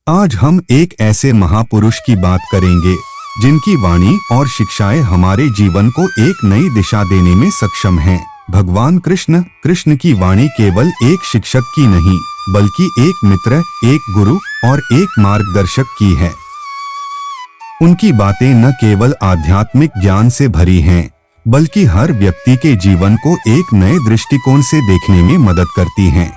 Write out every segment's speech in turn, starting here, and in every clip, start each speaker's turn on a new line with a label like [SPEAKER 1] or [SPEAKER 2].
[SPEAKER 1] आज हम एक ऐसे महापुरुष की बात करेंगे जिनकी वाणी और शिक्षाएं हमारे जीवन को एक नई दिशा देने में सक्षम हैं। भगवान कृष्ण। कृष्ण की वाणी केवल एक शिक्षक की नहीं, बल्कि एक मित्र, एक गुरु और एक मार्गदर्शक की है। उनकी बातें न केवल आध्यात्मिक ज्ञान से भरी हैं, बल्कि हर व्यक्ति के जीवन को एक नए दृष्टिकोण से देखने में मदद करती हैं।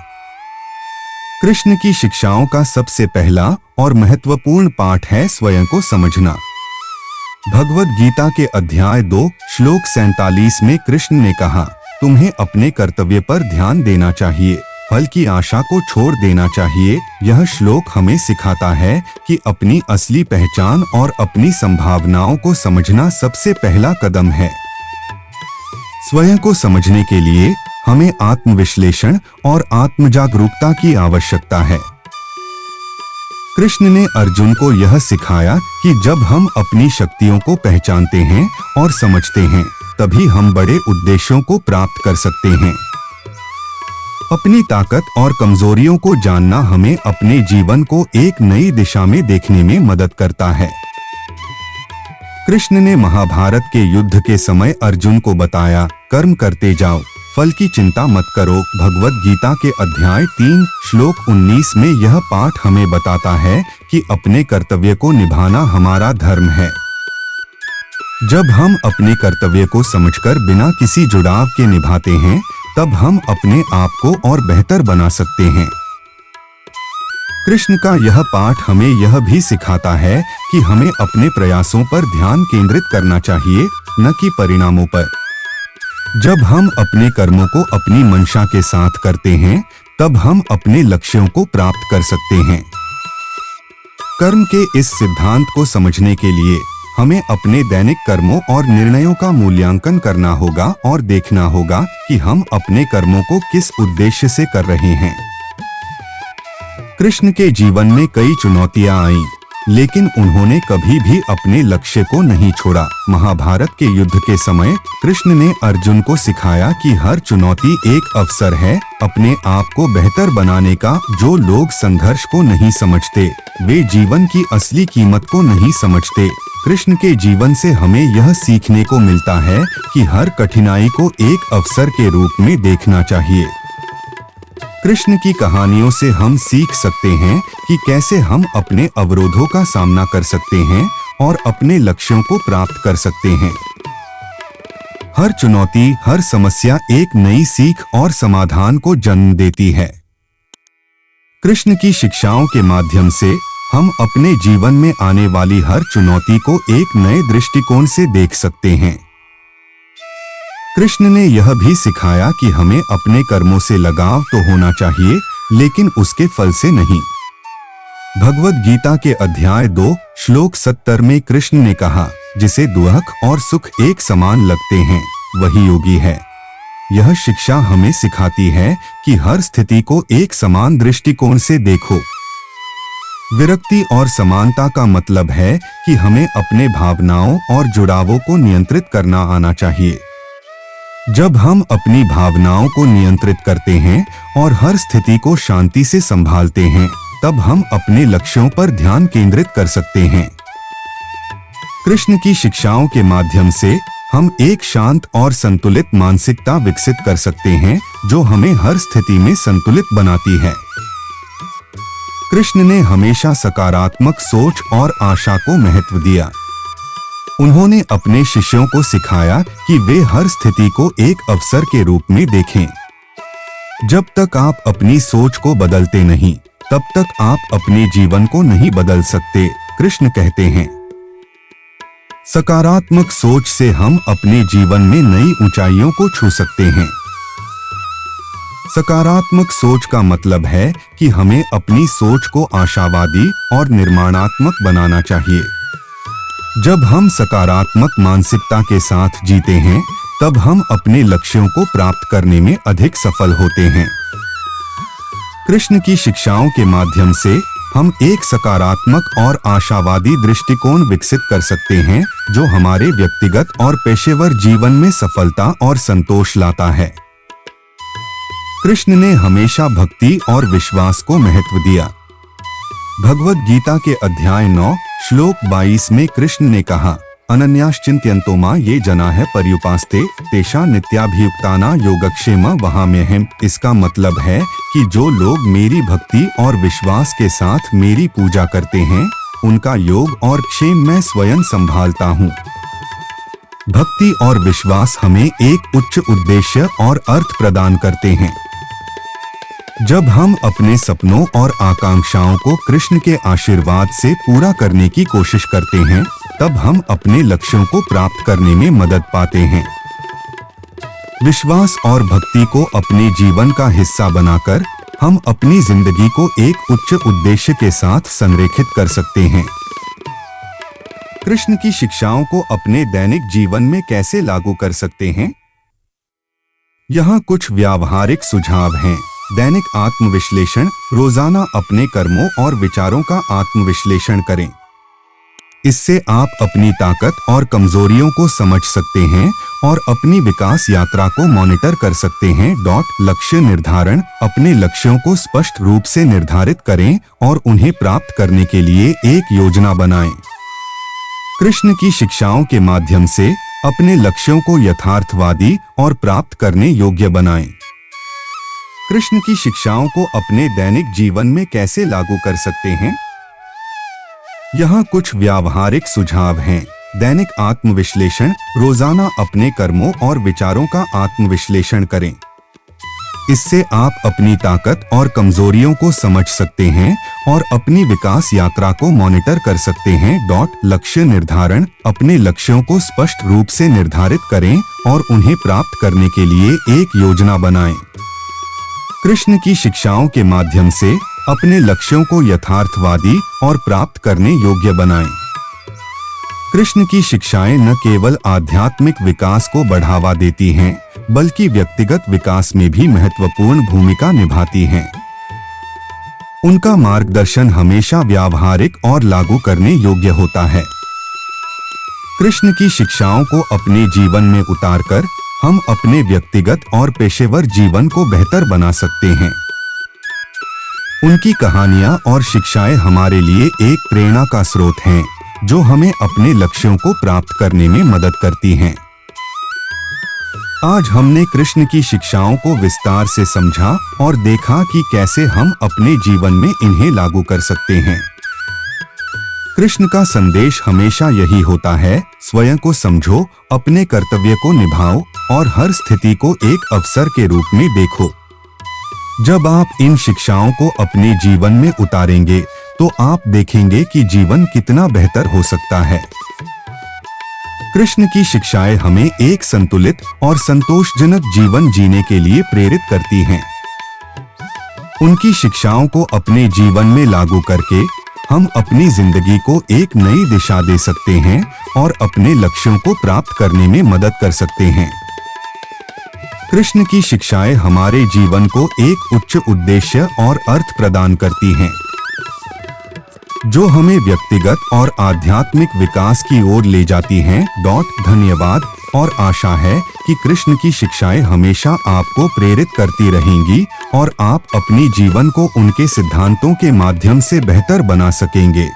[SPEAKER 1] कृष्ण की शिक्षाओं का सबसे पहला और महत्वपूर्ण पाठ है स्वयं को समझना। भगवद गीता के अध्याय 2 श्लोक 47 में कृष्ण ने कहा, तुम्हें अपने कर्तव्य पर ध्यान देना चाहिए, फल की आशा को छोड़ देना चाहिए। यह श्लोक हमें सिखाता है कि अपनी असली पहचान और अपनी संभावनाओं को समझना सबसे पहला कदम है। स्वयं को समझने के लिए हमें आत्मविश्लेषण और आत्मजागरूकता की आवश्यकता है। कृष्ण ने अर्जुन को यह सिखाया कि जब हम अपनी शक्तियों को पहचानते हैं और समझते हैं, तभी हम बड़े उद्देश्यों को प्राप्त कर सकते हैं। अपनी ताकत और कमजोरियों को जानना हमें अपने जीवन को एक नई दिशा में देखने में मदद करता है। कृष्ण ने महाभारत के युद्ध के समय अर्जुन को बताया, कर्म करते जाओ, फल की चिंता मत करो। भगवद गीता के अध्याय 3 श्लोक 19 में यह पाठ हमें बताता है कि अपने कर्तव्य को निभाना हमारा धर्म है। जब हम अपने कर्तव्य को समझकर बिना किसी जुड़ाव के निभाते हैं, तब हम अपने आप को और बेहतर बना सकते हैं। कृष्ण का यह पाठ हमें यह भी सिखाता है कि हमें अपने प्रयासों पर ध्यान केंद्रित करना चाहिए, न कि परिणामों पर। जब हम अपने कर्मों को अपनी मंशा के साथ करते हैं, तब हम अपने लक्ष्यों को प्राप्त कर सकते हैं। कर्म के इस सिद्धांत को समझने के लिए हमें अपने दैनिक कर्मों और निर्णयों का मूल्यांकन करना होगा और देखना होगा कि हम अपने कर्मों को किस उद्देश्य से कर रहे हैं। कृष्ण के जीवन में कई चुनौतियां आईं, लेकिन उन्होंने कभी भी अपने लक्ष्य को नहीं छोड़ा। महाभारत के युद्ध के समय कृष्ण ने अर्जुन को सिखाया कि हर चुनौती एक अवसर है अपने आप को बेहतर बनाने का। जो लोग संघर्ष को नहीं समझते, वे जीवन की असली कीमत को नहीं समझते। कृष्ण के जीवन से हमें यह सीखने को मिलता है कि हर कठिनाई को एक अवसर के रूप में देखना चाहिए। कृष्ण की कहानियों से हम सीख सकते हैं कि कैसे हम अपने अवरोधों का सामना कर सकते हैं और अपने लक्ष्यों को प्राप्त कर सकते हैं। हर चुनौती, हर समस्या एक नई सीख और समाधान को जन्म देती है। कृष्ण की शिक्षाओं के माध्यम से हम अपने जीवन में आने वाली हर चुनौती को एक नए दृष्टिकोण से देख सकते हैं। कृष्ण ने यह भी सिखाया कि हमें अपने कर्मों से लगाव तो होना चाहिए, लेकिन उसके फल से नहीं। भगवद गीता के अध्याय 2 श्लोक 70 में कृष्ण ने कहा, जिसे दुख और सुख एक समान लगते हैं, वही योगी है। यह शिक्षा हमें सिखाती है कि हर स्थिति को एक समान दृष्टिकोण से देखो। विरक्ति और समानता का मतलब है कि हमें अपने भावनाओं और जुड़ावों को नियंत्रित करना आना चाहिए। जब हम अपनी भावनाओं को नियंत्रित करते हैं और हर स्थिति को शांति से संभालते हैं, तब हम अपने लक्ष्यों पर ध्यान केंद्रित कर सकते हैं। कृष्ण की शिक्षाओं के माध्यम से हम एक शांत और संतुलित मानसिकता विकसित कर सकते हैं, जो हमें हर स्थिति में संतुलित बनाती है। कृष्ण ने हमेशा सकारात्मक सोच और आशा को महत्व दिया। उन्होंने अपने शिष्यों को सिखाया कि वे हर स्थिति को एक अवसर के रूप में देखें। जब तक आप अपनी सोच को बदलते नहीं, तब तक आप अपने जीवन को नहीं बदल सकते, कृष्ण कहते हैं। सकारात्मक सोच से हम अपने जीवन में नई ऊंचाइयों को छू सकते हैं। सकारात्मक सोच का मतलब है कि हमें अपनी सोच को आशावादी और निर्माणात्मक बनाना चाहिए। जब हम सकारात्मक मानसिकता के साथ जीते हैं, तब हम अपने लक्ष्यों को प्राप्त करने में अधिक सफल होते हैं। कृष्ण की शिक्षाओं के माध्यम से हम एक सकारात्मक और आशावादी दृष्टिकोण विकसित कर सकते हैं, जो हमारे व्यक्तिगत और पेशेवर जीवन में सफलता और संतोष लाता है। कृष्ण ने हमेशा भक्ति और विश्वास को महत्व दिया। भगवद गीता के अध्याय 9 श्लोक 22 में कृष्ण ने कहा, अनन्याश्चिंत्यन्तो मां ये जना है पर्युपास्ते तेषा नित्याभियुक्ताना योगक्षेम वहाम्यहम्। इसका मतलब है कि जो लोग मेरी भक्ति और विश्वास के साथ मेरी पूजा करते हैं, उनका योग और क्षेम मैं स्वयं संभालता हूँ। भक्ति और विश्वास हमें एक उच्च उद्देश्य और अर्थ प्रदान करते हैं। जब हम अपने सपनों और आकांक्षाओं को कृष्ण के आशीर्वाद से पूरा करने की कोशिश करते हैं, तब हम अपने लक्ष्यों को प्राप्त करने में मदद पाते हैं। विश्वास और भक्ति को अपने जीवन का हिस्सा बनाकर हम अपनी जिंदगी को एक उच्च उद्देश्य के साथ संरेखित कर सकते हैं। कृष्ण की शिक्षाओं को अपने दैनिक जीवन में कैसे लागू कर सकते हैं? यहाँ कुछ व्यावहारिक सुझाव हैं। दैनिक आत्मविश्लेषण। रोजाना अपने कर्मों और विचारों का आत्मविश्लेषण करें। इससे आप अपनी ताकत और कमजोरियों को समझ सकते हैं और अपनी विकास यात्रा को मॉनिटर कर सकते हैं। लक्ष्य निर्धारण। अपने लक्ष्यों को स्पष्ट रूप से निर्धारित करें और उन्हें प्राप्त करने के लिए एक योजना बनाएं। कृष्ण की शिक्षाओं के माध्यम से अपने लक्ष्यों को यथार्थवादी और प्राप्त करने योग्य बनाएं। कृष्ण की शिक्षाओं को अपने दैनिक जीवन में कैसे लागू कर सकते हैं? यहाँ कुछ व्यावहारिक सुझाव हैं। दैनिक आत्मविश्लेषण। रोजाना अपने कर्मों और विचारों का आत्मविश्लेषण करें। इससे आप अपनी ताकत और कमजोरियों को समझ सकते हैं और अपनी विकास यात्रा को मॉनिटर कर सकते हैं। लक्ष्य निर्धारण। अपने लक्ष्यों को स्पष्ट रूप से निर्धारित करें और उन्हें प्राप्त करने के लिए एक योजना बनाएं। कृष्ण की शिक्षाओं के माध्यम से अपने लक्ष्यों को यथार्थवादी और प्राप्त करने योग्य बनाएं। कृष्ण की शिक्षाएं न केवल आध्यात्मिक विकास को बढ़ावा देती हैं, बल्कि व्यक्तिगत विकास में भी महत्वपूर्ण भूमिका निभाती हैं। उनका मार्गदर्शन हमेशा व्यावहारिक और लागू करने योग्य होता है। कृष्ण की शिक्षाओं को अपने जीवन में उतारकर हम अपने व्यक्तिगत और पेशेवर जीवन को बेहतर बना सकते हैं। उनकी कहानियां और शिक्षाएं हमारे लिए एक प्रेरणा का स्रोत हैं, जो हमें अपने लक्ष्यों को प्राप्त करने में मदद करती हैं। आज हमने कृष्ण की शिक्षाओं को विस्तार से समझा और देखा कि कैसे हम अपने जीवन में इन्हें लागू कर सकते हैं। कृष्ण का संदेश हमेशा यही होता है, स्वयं को समझो, अपने कर्तव्य को निभाओ और हर स्थिति को एक अवसर के रूप में देखो। जब आप इन शिक्षाओं को अपने जीवन में उतारेंगे, तो आप देखेंगे कि जीवन कितना बेहतर हो सकता है। कृष्ण की शिक्षाएं हमें एक संतुलित और संतोषजनक जीवन जीने के लिए प्रेरित करती हैं। उनकी शिक्षाओं को अपने जीवन में लागू करके हम अपनी जिंदगी को एक नई दिशा दे सकते हैं और अपने लक्ष्यों को प्राप्त करने में मदद कर सकते हैं। कृष्ण की शिक्षाएं हमारे जीवन को एक उच्च उद्देश्य और अर्थ प्रदान करती हैं, जो हमें व्यक्तिगत और आध्यात्मिक विकास की ओर ले जाती हैं। धन्यवाद और आशा है कि कृष्ण की शिक्षाएं हमेशा आपको प्रेरित करती रहेंगी और आप अपनी जीवन को उनके सिद्धांतों के माध्यम से बेहतर बना सकेंगे।